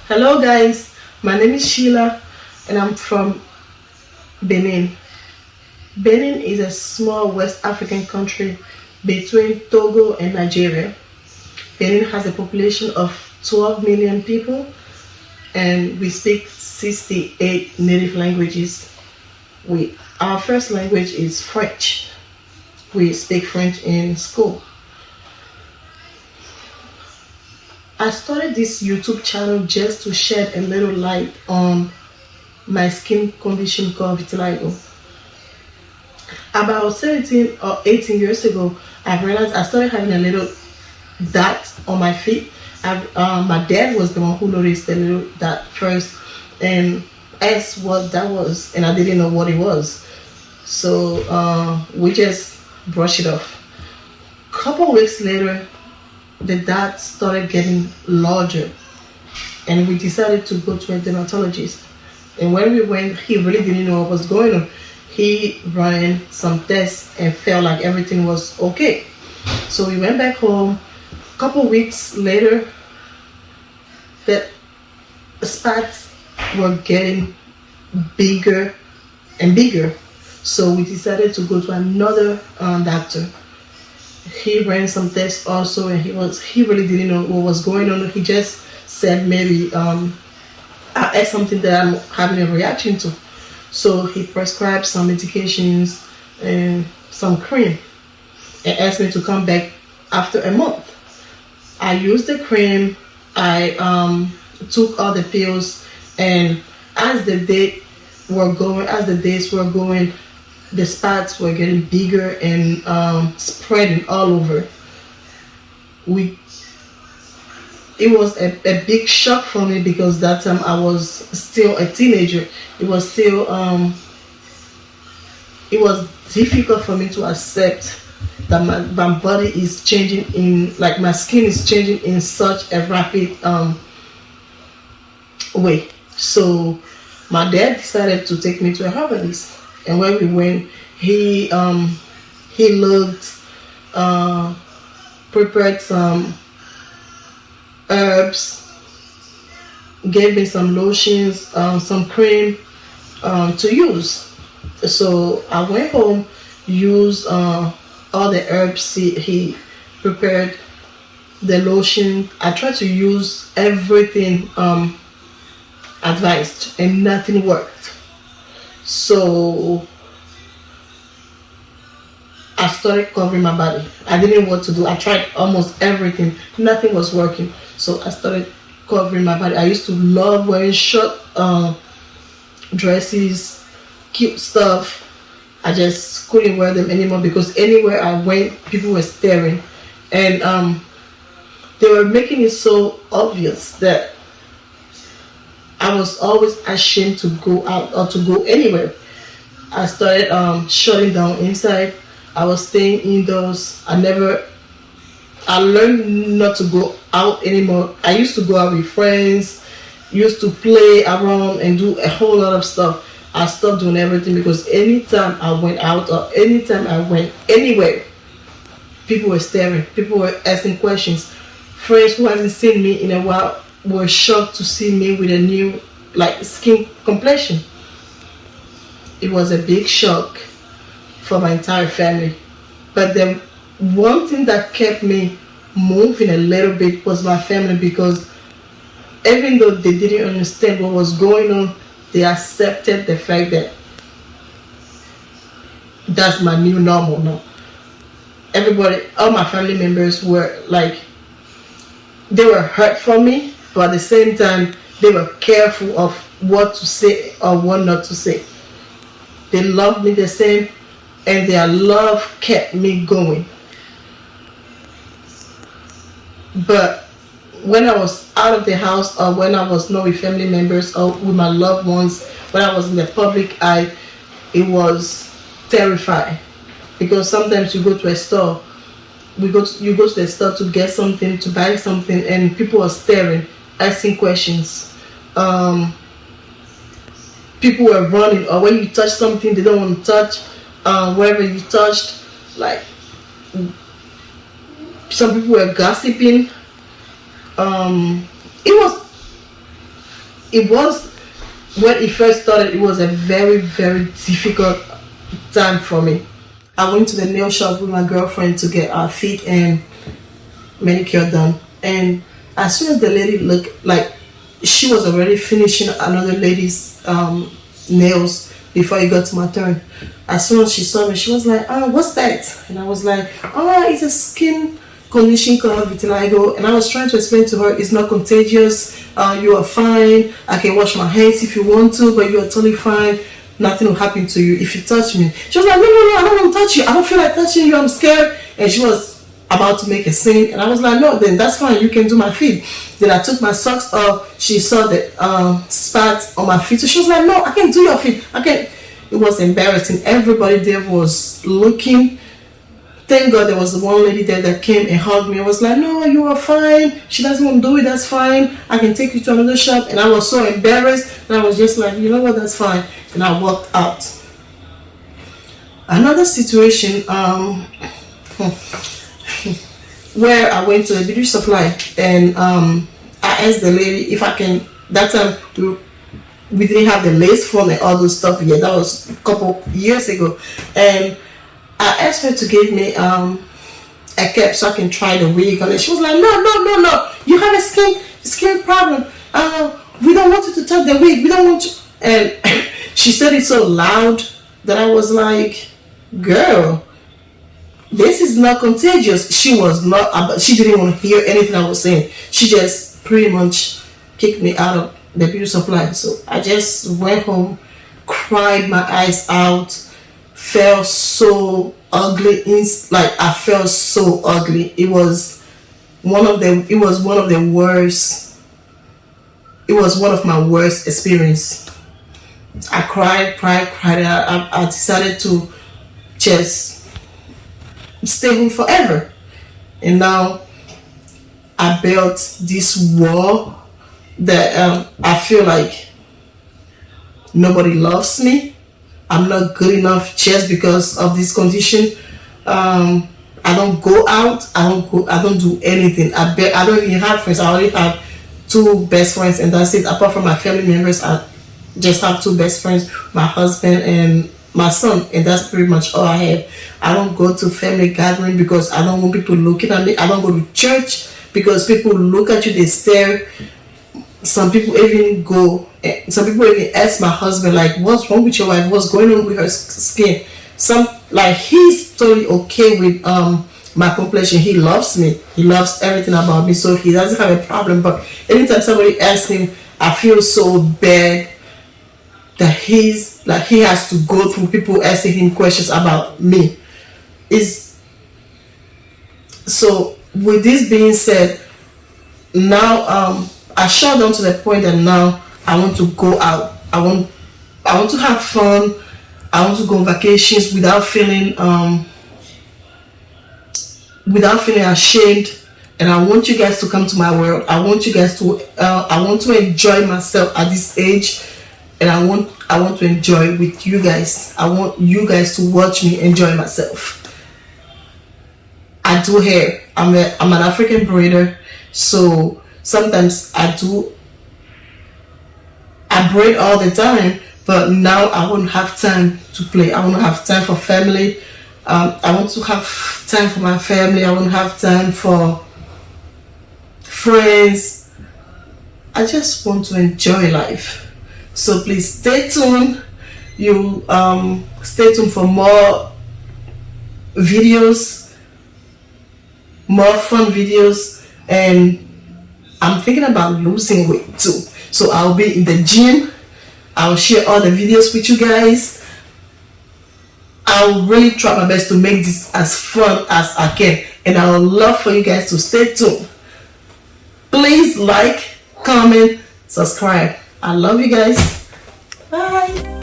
Hello guys, my name is Sheila and I'm from Benin. Benin is a small West African country between Togo and Nigeria. Benin has a population of 12 million people and we speak 68 native languages. Our first language is French. We speak French in school. I started this YouTube channel just to shed a little light on my skin condition called vitiligo. About 17 or 18 years ago, I realized I started having a little dot on my feet. My dad was the one who noticed the little dot first and asked what that was, and I didn't know what it was. So we just brushed it off. Couple weeks later, the dot started getting larger, and we decided to go to a dermatologist. And when we went, he really didn't know what was going on. He ran some tests and felt like everything was okay. So we went back home. A couple weeks later, the spots were getting bigger and bigger. So we decided to go to another doctor. He ran some tests also, and he really didn't know what was going on. He just said maybe I ate something that I'm having a reaction to. So he prescribed some medications and some cream and asked me to come back after a month. I used the cream, I took all the pills, and as the days were going, the spots were getting bigger and spreading all over. It was a big shock for me because that time I was still a teenager. It was still it was difficult for me to accept that my body is changing in, like, my skin is changing in such a rapid way. So my dad decided to take me to a herbalist, and when we went, he looked, prepared some herbs, gave me some lotions, some cream to use. So I went home, used all the herbs he prepared, the lotion. I tried to use everything advised, and nothing worked. So I started covering my body. I didn't know what to do. I tried almost everything. Nothing was working. So I started covering my body. I used to love wearing short dresses, cute stuff. I just couldn't wear them anymore because anywhere I went, people were staring. And they were making it so obvious that I was always ashamed to go out or to go anywhere. I started shutting down inside. I was staying indoors. I learned not to go out anymore. I used to go out with friends, used to play around and do a whole lot of stuff. I stopped doing everything because anytime I went out or anytime I went anywhere, people were staring, people were asking questions. Friends who hadn't seen me in a while were shocked to see me with a new, like, skin complexion. It was a big shock for my entire family. But the one thing that kept me moving a little bit was my family, because even though they didn't understand what was going on, they accepted the fact that that's my new normal now. Everybody, all my family members were like, they were hurt for me, but at the same time, they were careful of what to say or what not to say. They loved me the same, and their love kept me going. But when I was out of the house, or when I was not with family members or with my loved ones, when I was in the public eye, it was terrifying. Because sometimes you go to a store, you go to the store to get something, to buy something, and people are staring, asking questions. People were running, or when you touch something they don't want to touch. Wherever you touched, like, some people were gossiping. It was it was, when it first started, it was a very, very difficult time for me. I went to the nail shop with my girlfriend to get our feet and manicure done, and as soon as the lady looked, like she was already finishing another lady's nails before it got to my turn. As soon as she saw me, she was like, "Oh, what's that?" And I was like, "Oh, it's a skin condition called vitiligo." And I was trying to explain to her, it's not contagious. You are fine. I can wash my hands if you want to, but you are totally fine. Nothing will happen to you if you touch me. She was like, "No, no, no, I don't want to touch you. I don't feel like touching you. I'm scared." And she was about to make a scene, and I was like, "No, then that's fine. You can do my feet." Then I took my socks off. She saw the spots on my feet, so she was like, "No, I can't do your feet. I can't." It was embarrassing. Everybody there was looking. Thank God there was one lady there that came and hugged me. I was like, "No, you are fine. She doesn't want to do it. That's fine. I can take you to another shop." And I was so embarrassed, and I was just like, "You know what? That's fine." And I walked out. Another situation, where I went to a beauty supply, and I asked the lady if I can. That time we didn't have the lace front and all those stuff yet. That was a couple years ago, and I asked her to give me a cap so I can try the wig on it. She was like, "No, no, no, no. You have a skin problem. We don't want you to touch the wig. We don't want you." And she said it so loud that I was like, "Girl, this is not contagious." She was not. She didn't want to hear anything I was saying. She just pretty much kicked me out of the beauty supply. So I just went home, cried my eyes out, felt so ugly. Like I felt so ugly. It was one of the worst. It was one of my worst experience. I cried. I decided to just stay home forever, and now I built this wall that I feel like nobody loves me. I'm not good enough just because of this condition. I don't go out. I don't do anything. I don't even have friends. I only have two best friends, and that's it. Apart from my family members, I just have two best friends, my husband and my son, and that's pretty much all I have. I don't go to family gathering because I don't want people looking at me. I don't go to church because people look at you, they stare. Some people even ask my husband, like, "What's wrong with your wife? What's going on with her skin?" He's totally okay with my complexion. He loves me. He loves everything about me, so he doesn't have a problem. But anytime somebody asks him, I feel so bad that he has to go through people asking him questions about me. So with this being said, now I shut down to the point that now I want to go out. I want to have fun. I want to go on vacations without feeling ashamed. And I want you guys to come to my world. I want you guys to I want to enjoy myself at this age, and I want to enjoy with you guys. I want you guys to watch me enjoy myself. I do hair. I'm an African braider, so sometimes I braid all the time, but now I won't have time to play. I won't have time for family. I want to have time for my family. I won't have time for friends. I just want to enjoy life. So please stay tuned. You stay tuned for more videos, more fun videos, and I'm thinking about losing weight too. So I'll be in the gym. I'll share all the videos with you guys. I'll really try my best to make this as fun as I can, and I would love for you guys to stay tuned. Please like, comment, subscribe. I love you guys. Bye.